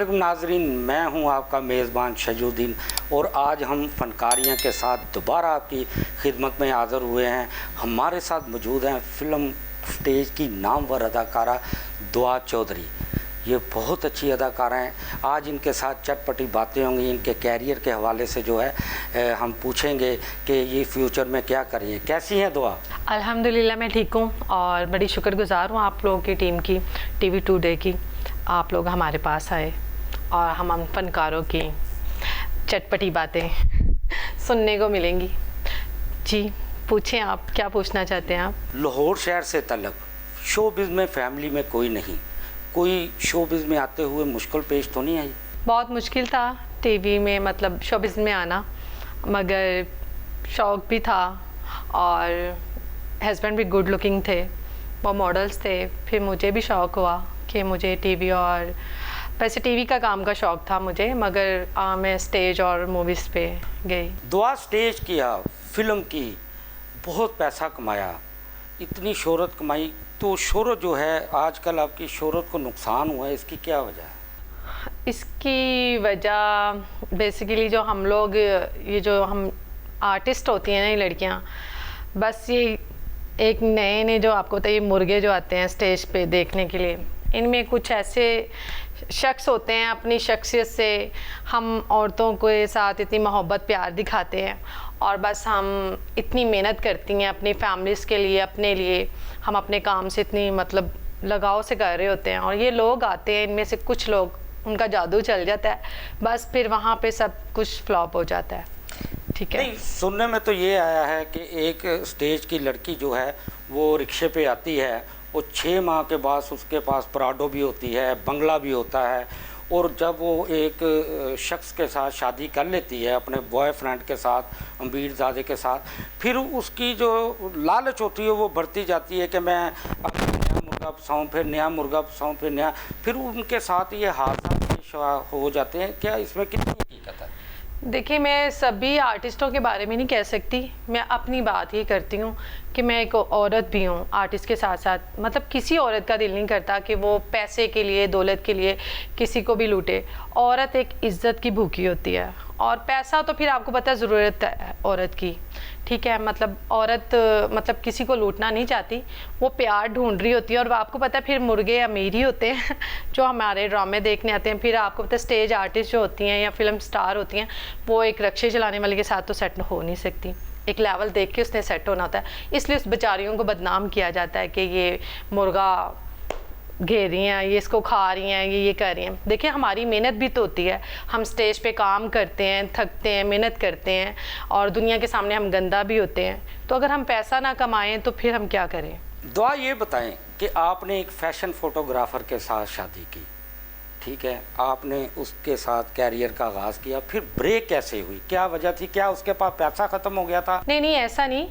अस्सलामुअलैकुम नाजरीन, मैं हूं आपका मेज़बान शजूद्दीन और आज हम फ़नकारियों के साथ दोबारा आपकी खिदमत में हाज़िर हुए हैं। हमारे साथ मौजूद हैं फ़िल्म स्टेज की नामवर अदाकारा दुआ चौधरी। ये बहुत अच्छी अदाकारा हैं। आज इनके साथ चटपटी बातें होंगी, इनके कैरियर के हवाले से जो है हम पूछेंगे कि ये फ्यूचर में क्या करेंगे। कैसी हैं दुआ? अल्हम्दुलिल्लाह मैं ठीक हूँ और बड़ी शुक्रगुज़ार हूँ आप लोगों की टीम की, TV टुडे की। आप लोग हमारे पास आए और हम फनकारों की चटपटी बातें सुनने को मिलेंगी। जी पूछें, आप क्या पूछना चाहते हैं? आप लाहौर शहर से तलक, शोबिज़ में फैमिली में कोई नहीं, कोई शोबिज़ में आते हुए मुश्किल पेश तो नहीं आई? बहुत मुश्किल था TV में, मतलब शोबिज़ में आना, मगर शौक़ भी था और हस्बैंड भी गुड लुकिंग थे, वो मॉडल्स थे। फिर मुझे भी शौक़ हुआ कि मुझे TV, और वैसे TV का काम का शौक़ था मुझे, मगर मैं स्टेज और मूवीज़ पे गई। दुआ स्टेज किया, फिल्म की, बहुत पैसा कमाया, इतनी शोहरत कमाई, तो शोहरत जो है आजकल आपकी शोहरत को नुकसान हुआ है, इसकी क्या वजह है? इसकी वजह बेसिकली जो हम लोग, ये जो हम आर्टिस्ट होती हैं ना, ये लड़कियाँ, बस ये एक नए जो आपको पता है, ये मुर्गे जो आते हैं स्टेज पे देखने के लिए, इनमें कुछ ऐसे शख्स होते हैं, अपनी शख्सियत से हम औरतों के साथ इतनी मोहब्बत प्यार दिखाते हैं और बस हम इतनी मेहनत करती हैं अपनी फैमिलीज़ के लिए, अपने लिए, हम अपने काम से इतनी मतलब लगाव से कर रहे होते हैं, और ये लोग आते हैं, इनमें से कुछ लोग, उनका जादू चल जाता है, बस फिर वहाँ पे सब कुछ फ्लॉप हो जाता है। ठीक है, नहीं, सुनने में तो ये आया है कि एक स्टेज की लड़की जो है वो रिक्शे पे आती है, वो 6 माह के बाद उसके पास पराडो भी होती है, बंगला भी होता है, और जब वो एक शख्स के साथ शादी कर लेती है, अपने बॉयफ्रेंड के साथ, अमीरजादे के साथ, फिर उसकी जो लालच होती है वो बढ़ती जाती है कि मैं अब नया मुर्गा फंसाऊँ, फिर नया मुर्गा फंसाऊँ, फिर नया, फिर उनके साथ ये हादसा पेश हो जाते हैं। क्या इसमें कितनी हकीकत है? देखिए, मैं सभी आर्टिस्टों के बारे में नहीं कह सकती, मैं अपनी बात ही करती हूँ कि मैं एक औरत भी हूँ आर्टिस्ट के साथ साथ। मतलब किसी औरत का दिल नहीं करता कि वो पैसे के लिए, दौलत के लिए किसी को भी लूटे। औरत एक इज़्ज़त की भूखी होती है, और पैसा तो फिर आपको पता है ज़रूरत है औरत की, ठीक है। मतलब औरत मतलब किसी को लूटना नहीं चाहती, वो प्यार ढूंढ रही होती है। और आपको पता है फिर मुर्गे अमीर ही होते हैं जो हमारे ड्रामे देखने आते हैं। फिर आपको पता है स्टेज आर्टिस्ट जो होती हैं या फिल्म स्टार होती हैं, वो एक रक्शे चलाने वाले के साथ तो सेट हो नहीं सकती, एक लेवल देख के उसने सेट होना होता है। इसलिए उस बेचारियों को बदनाम किया जाता है कि ये मुर्गा घेर रही हैं, ये इसको खा रही हैं, ये कर रही हैं। देखिए, हमारी मेहनत भी तो होती है, हम स्टेज पे काम करते हैं, थकते हैं, मेहनत करते हैं, और दुनिया के सामने हम गंदा भी होते हैं। तो अगर हम पैसा ना कमाएं तो फिर हम क्या करें? दुआ ये बताएं कि आपने एक फैशन फोटोग्राफर के साथ शादी की, ठीक है, आपने उसके साथ कैरियर का आगाज़ किया, फिर ब्रेक कैसे हुई? क्या वजह थी? क्या उसके पास पैसा ख़त्म हो गया था? नहीं, ऐसा नहीं।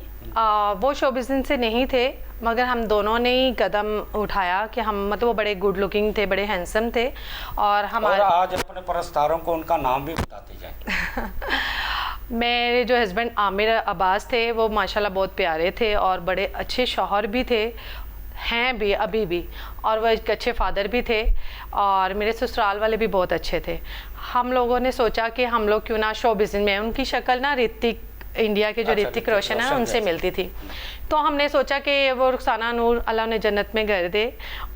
वो शो बिज़नेस से नहीं थे, मगर हम दोनों ने ही कदम उठाया कि हम, मतलब वो बड़े गुड लुकिंग थे, बड़े हैंडसम थे, और हमारे, और आज अपने परस्तारों को उनका नाम भी बताते जाएं। मेरे जो हस्बैंड आमिर अब्बास थे, वो माशाल्लाह बहुत प्यारे थे और बड़े अच्छे शौहर भी थे, हैं भी अभी भी, और वह एक अच्छे फादर भी थे, और मेरे ससुराल वाले भी बहुत अच्छे थे। हम लोगों ने सोचा कि हम लोग क्यों ना शो बिज़नेस में, उनकी शक्ल ना ऋतिक, इंडिया के जो ऋतिक रोशन है उनसे मिलती थी, तो हमने सोचा कि वो रुखसाना नूर, अल्लाह ने जन्नत में घर दे,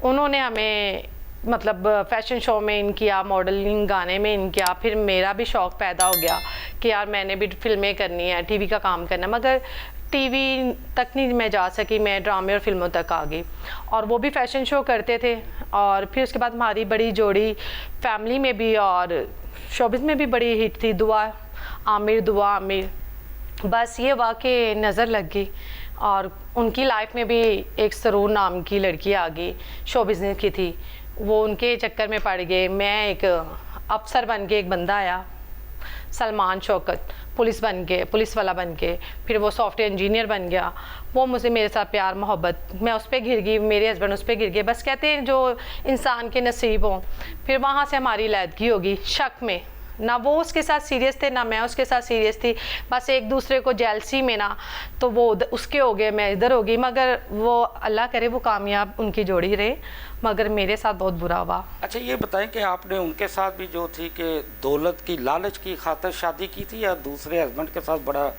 उन्होंने हमें मतलब फैशन शो में इन किया, मॉडलिंग, गाने में इन किया। फिर मेरा भी शौक़ पैदा हो गया कि यार मैंने भी फिल्में करनी है, TV का काम करना है, मगर TV तक नहीं मैं जा सकी, मैं ड्रामे और फिल्मों तक आ गई, और वो भी फैशन शो करते थे। और फिर उसके बाद हमारी बड़ी जोड़ी फैमिली में भी और शोबिज़ में भी बड़ी हिट थी, दुआ आमिर। बस ये वाक़ई नज़र लग गई, और उनकी लाइफ में भी एक सरूर नाम की लड़की आ गई, शो बिज़नेस की थी, वो उनके चक्कर में पड़ गए। मैं एक अफसर बन के, एक बंदा आया सलमान शौकत, पुलिस वाला बन के, फिर वो सॉफ्टवेयर इंजीनियर बन गया, वो मुझे, मेरे साथ प्यार मोहब्बत, मैं उस पर घिर गई, मेरे हस्बैंड उस पर घिर गए। बस कहते हैं जो इंसान के नसीब हों। फिर वहाँ से हमारी लैदगी होगी शक में, ना वो उसके साथ सीरियस थे ना मैं उसके साथ सीरियस थी, बस एक दूसरे को जेलसी में ना, तो वो उसके हो गए मैं इधर हो गई, मगर वो अल्लाह करे वो कामयाब उनकी जोड़ी रहे, मगर मेरे साथ बहुत बुरा हुआ। अच्छा ये बताएं कि आपने उनके साथ भी जो थी कि दौलत की लालच की खातिर शादी की थी, या दूसरे हस्बैंड के साथ बड़ा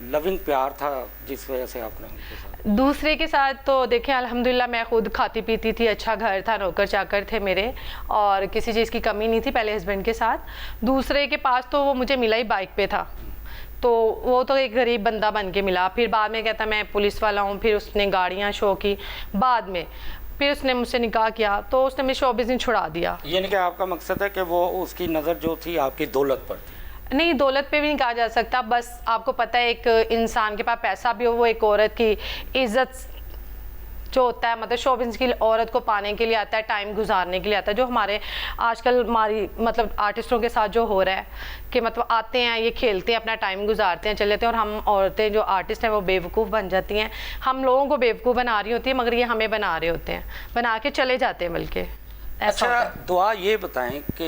लविंग प्यार था जिस वजह से आपने उनके साथ? दूसरे के साथ तो देखिए अल्हम्दुलिल्लाह मैं खुद खाती पीती थी, अच्छा घर था, नौकर चाकर थे मेरे, और किसी चीज़ की कमी नहीं थी पहले हस्बैंड के साथ। दूसरे के पास तो वो मुझे मिला ही बाइक पे था, तो वो तो एक गरीब बंदा बन के मिला। फिर बाद में कहता मैं पुलिस वाला हूँ, फिर उसने गाड़ियाँ शो की, बाद में फिर उसने मुझसे निकाह किया, तो उसने मुझे शो बिज़नेस छुड़ा दिया। यानी कि आपका मकसद है कि वो उसकी नज़र जो थी आपकी दौलत पर थी? नहीं, दौलत पे भी नहीं कहा जा सकता, बस आपको पता है एक इंसान के पास पैसा भी हो, वो एक औरत की इज्जत जो होता है, मतलब शो बिज़नेस की औरत को पाने के लिए आता है, टाइम गुजारने के लिए आता है, जो हमारे आजकल हमारी मतलब आर्टिस्टों के साथ जो हो रहा है कि मतलब आते हैं, ये खेलते हैं, अपना टाइम गुजारते हैं, चले जाते हैं, और हम औरतें जो आर्टिस्ट हैं वो बेवकूफ़ बन जाती हैं। हम लोगों को बेवकूफ़ बना रही होती है, मगर ये हमें बना रहे होते हैं, बना के चले जाते हैं बल्कि। अच्छा दुआ ये बताएं कि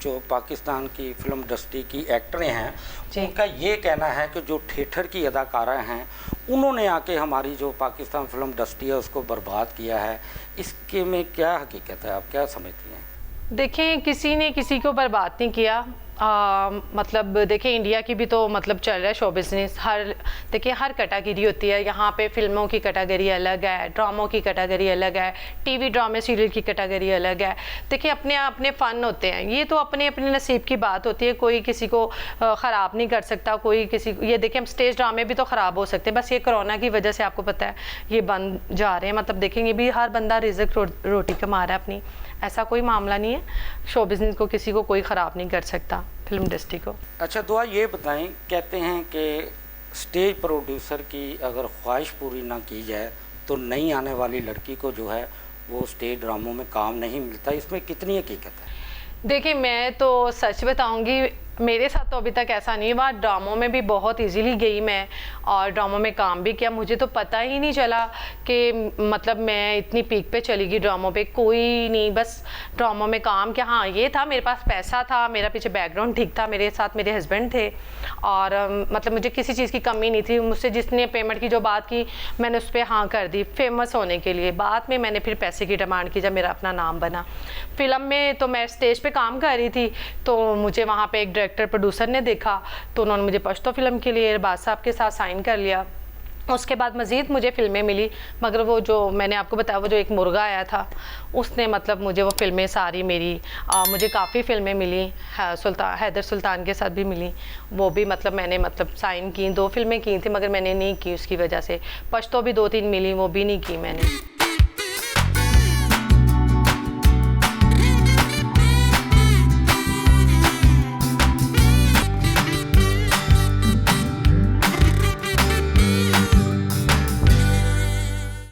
जो पाकिस्तान की फिल्म इंडस्ट्री की एक्टरें हैं, उनका ये कहना है कि जो थिएटर की अदाकारा हैं उन्होंने आके हमारी जो पाकिस्तान फिल्म इंडस्ट्री है उसको बर्बाद किया है, इसके में क्या हकीकत है, आप क्या समझती हैं? देखें, किसी ने किसी को बर्बाद नहीं किया। मतलब देखिए इंडिया की भी तो मतलब चल रहा है शो बिज़नेस, हर देखिए हर कैटेगरी होती है, यहाँ पे फिल्मों की कैटेगरी अलग है, ड्रामों की कैटेगरी अलग है, टीवी ड्रामे सीरियल की कैटेगरी अलग है। देखिए अपने अपने फ़न होते हैं, ये तो अपने अपने नसीब की बात होती है, कोई किसी को ख़राब नहीं कर सकता, कोई किसी, ये देखिए हम स्टेज ड्रामे भी तो ख़राब हो सकते हैं, बस ये कोरोना की वजह से आपको पता है ये बंद जा रहे हैं। मतलब देखेंगे भी हर बंदा रिज़्क रोटी कमा रहा है अपनी, ऐसा कोई मामला नहीं है। शो बिज़नेस को किसी को कोई ख़राब नहीं कर सकता, फिल्म इंडस्ट्री को। अच्छा दुआ ये बताएं, कहते हैं कि स्टेज प्रोड्यूसर की अगर ख्वाहिश पूरी ना की जाए तो नई आने वाली लड़की को जो है वो स्टेज ड्रामों में काम नहीं मिलता, इसमें कितनी हकीकत है? देखिए मैं तो सच बताऊंगी, मेरे साथ तो अभी तक ऐसा नहीं हुआ। ड्रामों में भी बहुत इजीली गई मैं, और ड्रामों में काम भी किया, मुझे तो पता ही नहीं चला कि मतलब मैं इतनी पीक पे चली गई ड्रामों पे, कोई नहीं, बस ड्रामों में काम किया। हाँ ये था, मेरे पास पैसा था, मेरा पीछे बैकग्राउंड ठीक था, मेरे साथ मेरे हस्बैंड थे, और मतलब मुझे किसी चीज़ की कमी नहीं थी। मुझसे जिसने पेमेंट की जो बात की मैंने उस पर हाँ कर दी, फेमस होने के लिए। बाद में मैंने फिर पैसे की डिमांड की जब मेरा अपना नाम बना। फिल्म में तो मैं स्टेज पे काम कर रही थी, तो मुझे वहाँ पे एक डायरेक्टर प्रोड्यूसर ने देखा, तो उन्होंने मुझे पश्तो फिल्म के लिए अरबाज साहब के साथ साइन कर लिया। उसके बाद मज़ीद मुझे फ़िल्में मिली, मगर वो जो मैंने आपको बताया वो जो एक मुर्गा आया था उसने मतलब मुझे वो फ़िल्में सारी मेरी मुझे काफ़ी फ़िल्में मिली, हैदर सुल्तान के साथ भी मिली, वो भी मतलब मैंने मतलब साइन की, 2 फिल्में की थी, मगर मैंने नहीं की उसकी वजह से। पश्तो भी 2-3 मिली, वो भी नहीं की मैंने।